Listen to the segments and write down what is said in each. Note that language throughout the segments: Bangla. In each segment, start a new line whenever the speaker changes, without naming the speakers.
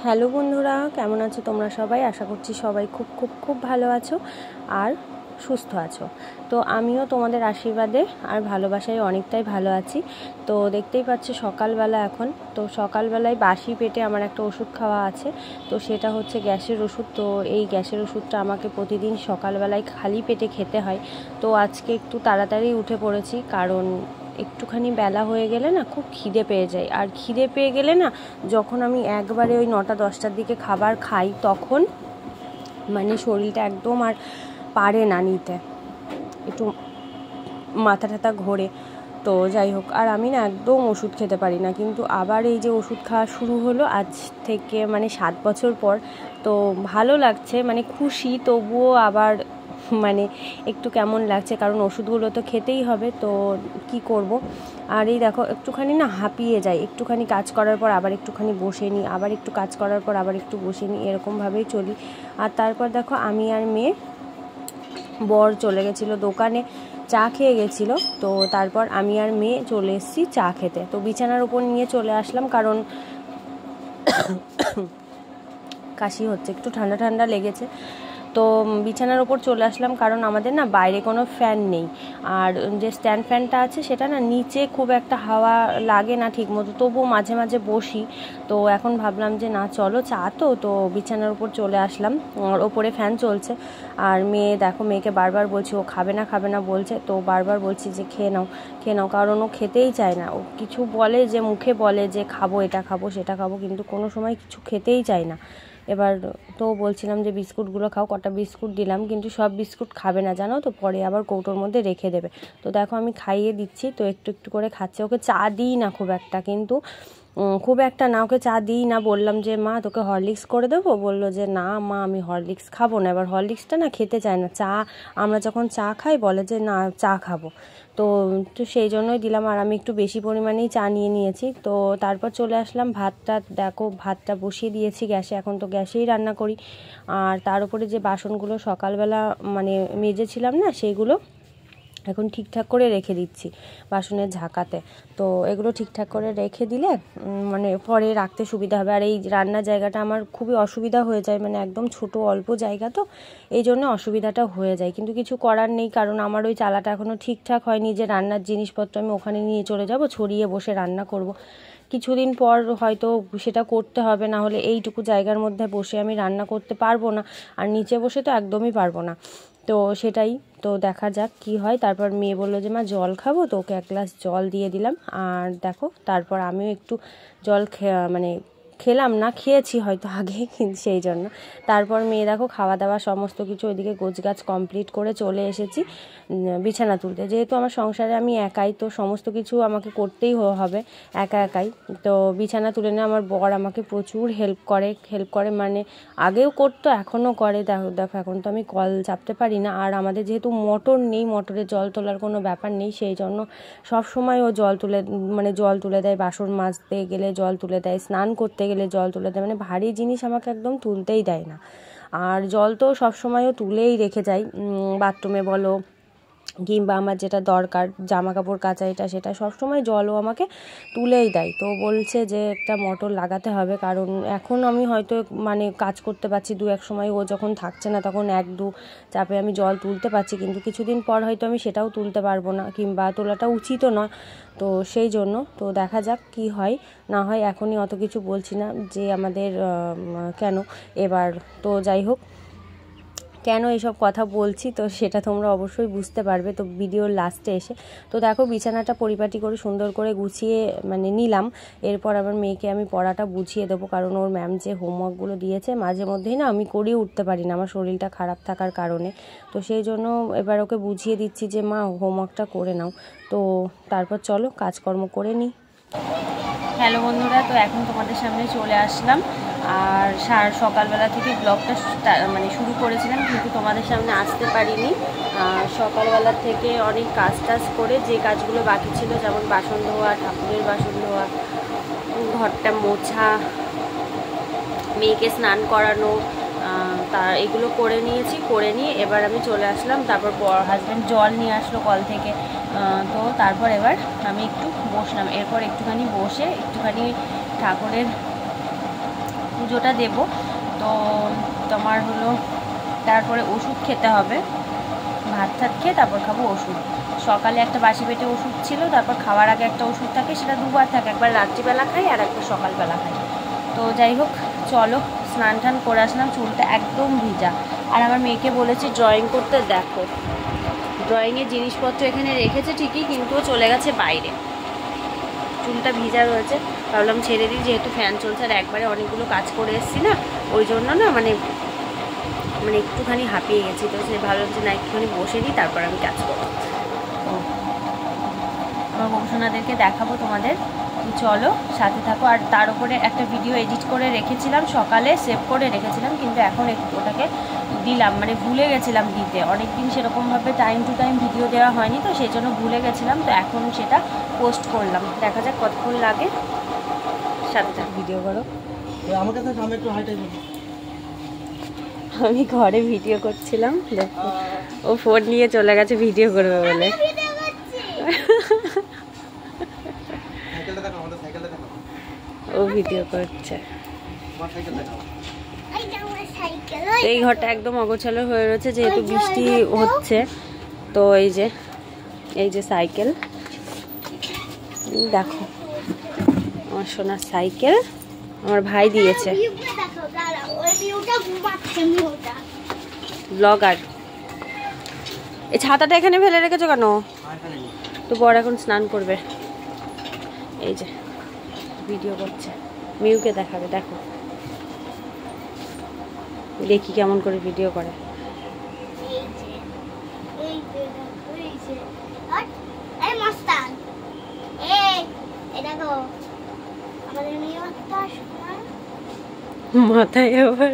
হ্যালো বন্ধুরা, কেমন আছো তোমরা সবাই? আশা করছি সবাই খুব খুব খুব ভালো আছো আর সুস্থ আছো। তো আমিও তোমাদের আশীর্বাদে আর ভালোবাসায় অনেকটাই ভালো আছি। তো দেখতেই পাচ্ছি সকালবেলা এখন, তো সকালবেলায় বাসি পেটে আমার একটা ওষুধ খাওয়া আছে, তো সেটা হচ্ছে গ্যাসের ওষুধ। তো এই গ্যাসের ওষুধটা আমাকে প্রতিদিন সকালবেলায় খালি পেটে খেতে হয়। তো আজকে একটু তাড়াতাড়ি উঠে পড়েছি, কারণ একটুখানি বেলা হয়ে গেলে না খুব খিদে পেয়ে যায়। আর খিদে পেয়ে গেলে না, যখন আমি একবারে ওই 9টা-10টার দিকে খাবার খাই, তখন মানে শরীরটা একদম আর পারে না নিতে, একটু মাথা টাথা ঘোরে। তো যাই হোক, আর আমি না একদম ওষুধ খেতে পারি না, কিন্তু আবার এই যে ওষুধ খাওয়া শুরু হলো আজ থেকে, মানে 7 বছর পর। তো ভালো লাগছে, মানে খুশি, তবুও আবার মানে একটু কেমন লাগছে, কারণ ওষুধগুলো তো খেতেই হবে, তো কি করব। আর এই দেখো একটুখানি না হাঁপিয়ে যাই, একটুখানি কাজ করার পর আবার একটুখানি বসে নিই, আবার একটু কাজ করার পর আবার একটু বসে নিই, এরকমভাবেই চলি। আর তারপর দেখো আমি আর মেয়ে, বর চলে গেছিলো দোকানে, চা খেয়ে গেছিলো। তো তারপর আমি আর মেয়ে চলে এসেছি চা খেতে। তো বিছানার উপর নিয়ে চলে আসলাম, কারণ কাশি হচ্ছে, একটু ঠান্ডা ঠান্ডা লেগেছে। তো বিছানার ওপর চলে আসলাম, কারণ আমাদের না বাইরে কোনো ফ্যান নেই, আর যে স্ট্যান্ড ফ্যানটা আছে সেটা না নিচে খুব একটা হাওয়া লাগে না ঠিক মতো, তবুও মাঝে মাঝে বসি। তো এখন ভাবলাম যে না চলো চা, তো বিছানার উপর চলে আসলাম, আর ওপরে ফ্যান চলছে। আর মেয়ে দেখো, মেয়েকে বারবার বলছি, ও খাবে না বলছে, তো বারবার বলছি যে খেয়ে নাও, কারণ ও খেতেই চায় না। ও কিছু বলে, যে মুখে বলে যে খাবো, এটা খাবো সেটা খাবো, কিন্তু কোনো সময় কিছু খেতেই চায় না। এবার তো বলছিলাম যে বিস্কুটগুলো খাও, কটা বিস্কুট দিলাম, কিন্তু সব বিস্কুট খাবে না জানো তো, পরে আবার কৌটোর মধ্যে রেখে দেবে। তো দেখো আমি খাইয়ে দিচ্ছি, তো একটু একটু করে খাচ্ছে। ওকে চা দিই না খুব একটা, কিন্তু খুব একটা না, ওকে চা দিই না। বললাম যে মা তোকে হরলিক্স করে দেবো, বললো যে না মা আমি হরলিক্স খাবো না। এবার হরলিক্সটা না খেতে চায় না, চা আমরা যখন চা খাই বলে যে না চা খাবো। তো তো সেই জন্যই দিলাম, আর আমি একটু বেশি পরিমাণেই চা নিয়ে নিয়েছি। তো তারপর চলে আসলাম, দেখো ভাতটা বসিয়ে দিয়েছি গ্যাসে, এখন তো গ্যাসেই রান্না করি। আর তার উপরে যে বাসনগুলো সকালবেলা মানে মেজেছিলাম না, সেইগুলো এখন ঠিকঠাক করে রেখে দিচ্ছি বাসনের ঝাঁকাতে। তো এগুলো ঠিকঠাক করে রেখে দিলে মানে পরে রাখতে সুবিধা হবে। আর এই রান্নার জায়গাটা আমার খুবই অসুবিধা হয়ে যায়, মানে একদম ছোট অল্প জায়গা, তো এই জন্য অসুবিধাটা হয়ে যায়, কিন্তু কিছু করার নেই, কারণ আমার ওই চালাটা এখনও ঠিকঠাক হয়নি যে রান্নার জিনিসপত্র আমি ওখানে নিয়ে চলে যাব, ছড়িয়ে বসে রান্না করব। কিছুদিন পর হয়তো সেটা করতে হবে, না হলে এইটুকু জায়গার মধ্যে বসে আমি রান্না করতে পারবো না, আর নিচে বসে তো একদমই পারবো না। তো সেটাই, তো দেখা যাক কি হয়। তারপর মেয়ে বললো যে মা জল খাবো, তো ওকে 1 গ্লাস জল দিয়ে দিলাম। আর দেখো তারপর আমিও একটু জল মানে খেলাম না, খেয়েছি হয়তো আগে, কিন্তু সেই জন্য। তারপর মেয়ে দেখো খাওয়া দাওয়া সমস্ত কিছু ওইদিকে গোছগাছ কমপ্লিট করে চলে এসেছি বিছানা তুলতে। যেহেতু আমার সংসারে আমি একাই, তো সমস্ত কিছু আমাকে করতেই হবে একাই। তো বিছানা তুলে নিয়ে আমার বর আমাকে প্রচুর হেল্প করে, মানে আগেও করতো, এখনও করে। দেখো এখন তো আমি কল চাপতে পারি না, আর আমাদের যেহেতু মোটর নেই, মোটরে জল তোলার কোনো ব্যাপার নেই, সেই জন্য সব সময় ও জল তুলে দেয়, বাসন মাজতে গেলে জল তুলে দেয়, স্নান করতে গেলে জল তুলে দেয়, মানে ভারী জিনিস আমাকে একদম তুলতেই দেয় না। আর জল তো সবসময়ও তুলেই রেখে যায়, বাথরুমে বলো কিংবা আমার যেটা দরকার জামা কাপড় কাচা এটা সেটা সবসময় জলও আমাকে তুলেই দেয়। তো বলছে যে একটা মোটর লাগাতে হবে, কারণ এখন আমি হয়তো মানে কাজ করতে পারছি, 2-1 সময় ও যখন থাকছে না তখন 1-2 চাপে আমি জল তুলতে পারছি, কিন্তু কিছুদিন পর হয়তো আমি সেটাও তুলতে পারবো না, কিংবা তোলাটা উচিতও নয়। তো সেই জন্য তো দেখা যাক কি হয় না হয়, এখনই অত কিছু বলছি না যে আমাদের কেন এবার। তো যাই হোক, কেন এইসব কথা বলছি তো সেটা তোমরা অবশ্যই বুঝতে পারবে তো ভিডিওর লাস্টে এসে। তো দেখো বিছানাটা পরিপাটি করে সুন্দর করে গুছিয়ে মানে নিলাম। এরপর আবার মেয়েকে আমি পড়াটা বুঝিয়ে দেবো, কারণ ওর ম্যাম যে হোমওয়ার্কগুলো দিয়েছে মাঝে মধ্যেই না আমি করিয়ে উঠতে পারি না আমার শরীরটা খারাপ থাকার কারণে। তো সেই জন্য এবার ওকে বুঝিয়ে দিচ্ছি যে মা হোমওয়ার্কটা করে নাও। তো তারপর চলো কাজকর্ম করে নিই। হ্যালো বন্ধুরা, তো এখন তোমাদের সামনে চলে আসলাম, আর সকালবেলা থেকে ব্লগটা মানে শুরু করেছিলাম, কিন্তু তোমাদের সামনে আসতে পারিনি। সকালবেলা থেকে অনেক কাজ করে যে কাজগুলো বাকি ছিল, যেমন বাসন ধোয়া, ঠাকুরের বাসন ধোয়া, ঘরটা মোছা, মেয়েকে স্নান করানো, এগুলো করে নিয়ে এবার আমি চলে আসলাম। তারপর হাজব্যান্ড জল নিয়ে আসলো কল থেকে। তো তারপর এবার আমি একটু বসলাম, এরপর একটুখানি বসে একটুখানি ঠাকুরের পুজোটা দেব। তো তোমার হলো তারপরে ওষুধ খেতে হবে, ভাত টাত খেয়ে তারপর খাবো ওষুধ। সকালে একটা বাসি পেটে ওষুধ ছিল, তারপর খাওয়ার আগে একটা ওষুধ থাকে, সেটা দুবার থাকে, একবার রাত্রিবেলা খাই আর একবার সকালবেলা খাই। তো যাই হোক চলো, স্নান টান করে আসলাম, চুলটা একদম ভিজা। আর আমার মেয়েকে বলেছি ড্রয়িং করতে, দেখো ড্রয়িংয়ের জিনিসপত্র এখানে রেখেছে ঠিকই, কিন্তু চলে গেছে বাইরে, চুলটা ভিজা রয়েছে। ভাবলাম ছেড়ে দিই, যেহেতু ফ্যান চলছে আর একবারে অনেকগুলো কাজ করে এসেছি না, ওই জন্য না মানে একটুখানি হাঁপিয়ে গেছি। তো সে ভাবলাম যে না একটুখানি বসে দিই, তারপর আমি কাজ করবো। তো আমার গবেষণাদেরকে দেখাবো তোমাদের, চলো সাথে থাকো। আর তার উপরে একটা ভিডিও এডিট করে রেখেছিলাম, সকালে সেভ করে রেখেছিলাম, কিন্তু এখন ওটাকে দিলাম, মানে ভুলে গেছিলাম দিতে। অনেকদিন সেরকমভাবে টাইম টু টাইম ভিডিও দেওয়া হয়নি, তো সেই জন্য ভুলে গেছিলাম। তো এখন সেটা পোস্ট করলাম, দেখা যাক কতক্ষণ লাগে। সাথে থাক, ভিডিও করো। আমি ঘরে ভিডিও করছিলাম, দেখো ও ফোন নিয়ে চলে গেছে ভিডিও করবে বলে। ও ভিডিও করছে। এই ঘরটা একদম অগোছালো হয়ে রয়েছে, যেহেতু বৃষ্টি হচ্ছে। তো এই যে সাইকেল, দেখো আমার সোনার সাইকেল আমার ভাই দিয়েছে। ব্লগার। এই ছাতাটা এখানে ফেলে রেখেছো কেন? তো বড় এখন স্নান করবে, এই যে ভিডিও করছে, মিউকে দেখাবে। দেখো দেখি কেমন করে ভিডিও করে। মাথায় আবার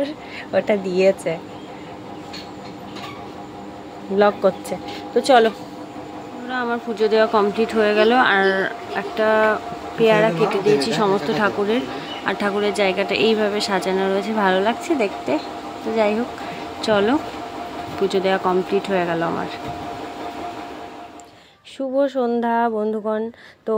ওটা দিয়েছে, ব্লগ করছে। তো চলো, আমার পুজো দেওয়া কমপ্লিট হয়ে গেল। আর একটা পেয়ারা কেটে দিয়েছি সমস্ত ঠাকুরের, আর ঠাকুরের জায়গাটা এইভাবে সাজানো রয়েছে, ভালো লাগছে দেখতে। তো যাই হোক চলো, পুজো দেওয়া কমপ্লিট হয়ে গেল আমার। শুভ সন্ধ্যা বন্ধুগণ। তো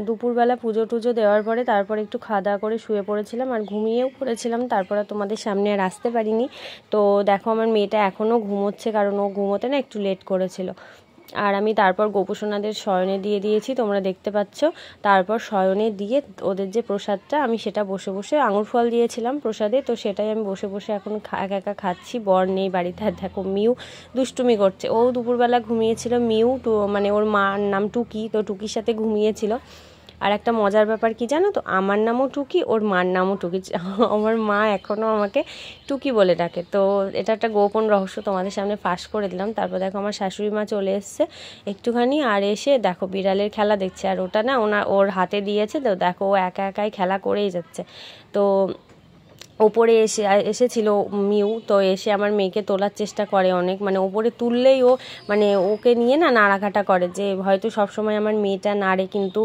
দুপুরবেলা পুজো টুজো দেওয়ার পরে তারপর একটু খাওয়া দাওয়া করে শুয়ে পড়েছিলাম, আর ঘুমিয়েও পড়েছিলাম। তারপরে তোমাদের সামনে আর আসতে পারিনি। তো দেখো আমার মেয়েটা এখনও ঘুমোচ্ছে, কারণ ও ঘুমোতে না একটু লেট করেছিল। আর আমি তারপর গোপুসোনাদের শয়নে দিয়ে দিয়েছি, তোমরা দেখতে পাচ্ছ। তারপর শয়নে দিয়ে ওদের যে প্রসাদটা, আমি সেটা বসে বসে, আঙুর ফল দিয়েছিলাম প্রসাদে, তো সেটাই আমি বসে বসে এখন একা একা খাচ্ছি। বর নেই বাড়িতে। আর দেখো মিউ দুষ্টুমি করছে, ও দুপুরবেলা ঘুমিয়েছিল। মিউ মানে ওর মার নাম টুকি, তো টুকির সাথে ঘুমিয়েছিল। আর একটা মজার ব্যাপার কি জানো তো, আমার নামও টুকি, ওর মার নামও টুকি। আমার মা এখনও আমাকে টুকি বলে ডাকে। তো এটা একটা গোপন রহস্য তোমাদের সামনে ফাঁস করে দিলাম। তারপর দেখো আমার শাশুড়ি মা চলে এসছে একটুখানি, আর এসে দেখো বিড়ালের খেলা দেখছে। আর ওটা না ওর হাতে দিয়েছে, তো দেখো ও একা একাই খেলা করেই যাচ্ছে। তো ওপরে এসেছিল মিউ, তো এসে আমার মেয়েকে তোলার চেষ্টা করে অনেক, মানে ওপরে তুললেই ও মানে ওকে নিয়ে না নাড়াঘাটা করে, যে হয়তো সবসময় আমার মেয়েটা নাড়ে, কিন্তু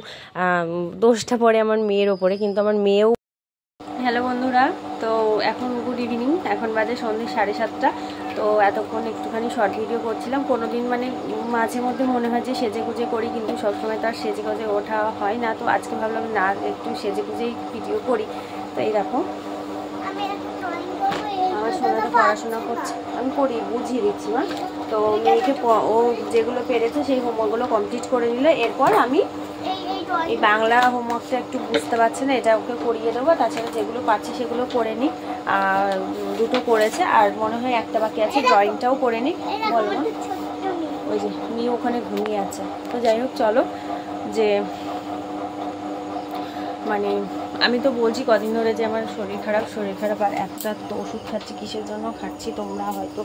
দোষটা পড়ে আমার মেয়ের ওপরে। কিন্তু আমার মেয়েও। হ্যালো বন্ধুরা, তো এখন গুড ইভিনিং, এখন বাজে সন্ধ্যে 7:30। তো এতক্ষণ একটুখানি শর্ট ভিডিও করছিলাম। কোনো দিন মানে মাঝে মধ্যে মনে হয় যে সেজে গুজে করি, কিন্তু সবসময় তো আর সেজে গুজে ওঠা হয় না। তো আজকে ভাবলাম না, একটু সেজে গুজেই ভিডিও করি। তো এই দেখো আমার সোনাটা পড়াশোনা করছে, আমি বুঝিয়ে দিচ্ছি মা। তো মেয়েকে ও যেগুলো পেরেছে সেই হোমওয়ার্কগুলো কমপ্লিট করে নিলে, এরপর আমি এই বাংলা হোমওয়ার্কটা একটু বুঝতে পারছে না, এটা ওকে করিয়ে দেবো। তাছাড়া যেগুলো পাচ্ছে সেগুলো করে নিই। আর দুটো করেছে, আর মনে হয় একটা বাকি আছে, ড্রয়িংটাও করে নিই। বলো না, ওই যে মেয়ে ওখানে ঘুমিয়ে আছে। তো যাই হোক চলো, যে মানে আমি তো বলছি কদিন ধরে যে আমার শরীর খারাপ, আর একটা তো ওষুধ খাচ্ছি। কিসের জন্য খাচ্ছি তোমরা হয়তো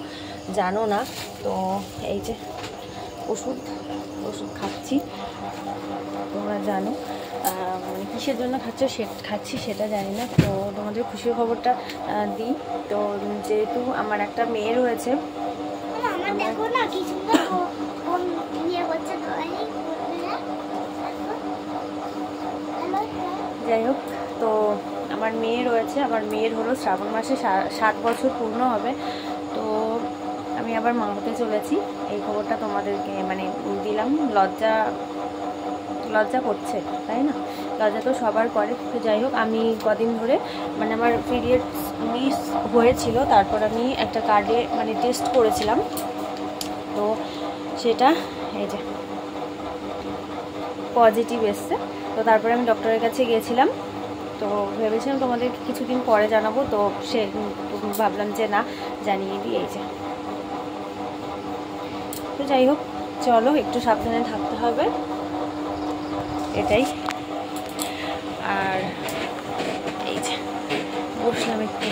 জানো না। তো এই যে ওষুধ খাচ্ছি, তোমরা জানো, মানে কিসের জন্য খাচ্ছি সেটা জানি না। তো তোমাদের খুশির খবরটা দিই। তো যেহেতু আমার একটা মেয়ে রয়েছে, যাই হোক, তো আমার মেয়ে রয়েছে, আমার মেয়ের হলো শ্রাবণ মাসে 7 বছর পূর্ণ হবে। তো আমি আবার মা হতে চলেছি, এই খবরটা তোমাদেরকে মানে দিলাম। লজ্জা করছে তাই না, লজ্জা তো সবার করে। তো যাই হোক, আমি কদিন ধরে মানে আমার পিরিয়ডস মিস হয়েছিল, তারপর আমি একটা কার্ডে মানে টেস্ট করেছিলাম, তো সেটা এই যে পজিটিভ এসছে। তো তারপরে আমি ডক্টরের কাছে গিয়েছিলাম, তো ভেবেছিলাম তোমাদের কিছুদিন পরে জানাবো, তো সে ভাবলাম যে না জানিয়ে দিই। এই যে, তো যাই হোক চলো, একটু সাবধানে থাকতে হবে এটাই। আর এই যে বসলাম একটু,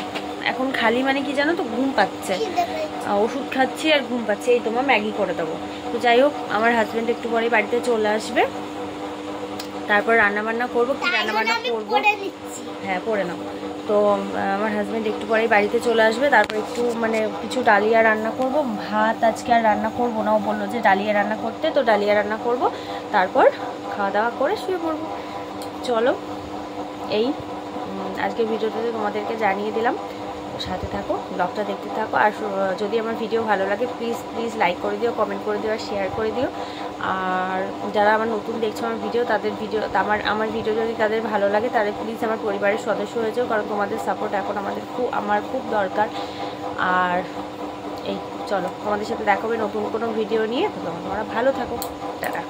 এখন খালি মানে কি জানো তো, ঘুম পাচ্ছে, ওষুধ খাচ্ছি আর ঘুম পাচ্ছে। এই তোমার ম্যাগি করে দেবো। তো যাই হোক, আমার হাজব্যান্ড একটু পরে বাড়িতে চলে আসবে, তারপর রান্নাবান্না করবো। কি রান্নাবান্না করবো, হ্যাঁ পড়ে নাও। তো আমার হাজব্যান্ড একটু পরেই বাড়িতে চলে আসবে, তারপর একটু মানে কিছু ডালিয়া রান্না করব। ভাত আজকে আর রান্না করবো না, ও বললো যে ডালিয়া রান্না করতে, তো ডালিয়া রান্না করব, তারপর খাওয়া দাওয়া করে শুয়ে পড়বো। চলো, এই আজকের ভিডিওটাতে তোমাদেরকে জানিয়ে দিলাম, সাথে থাকো, ব্লগটা দেখতে থাকো। আর যদি আমার ভিডিও ভালো লাগে প্লিজ লাইক করে দিও, কমেন্ট করে দিও আর শেয়ার করে দিও। আর যারা আমার নতুন দেখছো আমার ভিডিও, তাদের ভিডিও আমার ভিডিও যদি তাদের ভালো লাগে, তাহলে প্লিজ আমার পরিবারের সদস্য হয়ে যাও, কারণ তোমাদের সাপোর্ট এখন আমার খুব দরকার। আর এই চলো, তোমাদের সাথে দেখা হবে নতুন কোনো ভিডিও নিয়ে। তো তোমরা ভালো থাকো, টাটা।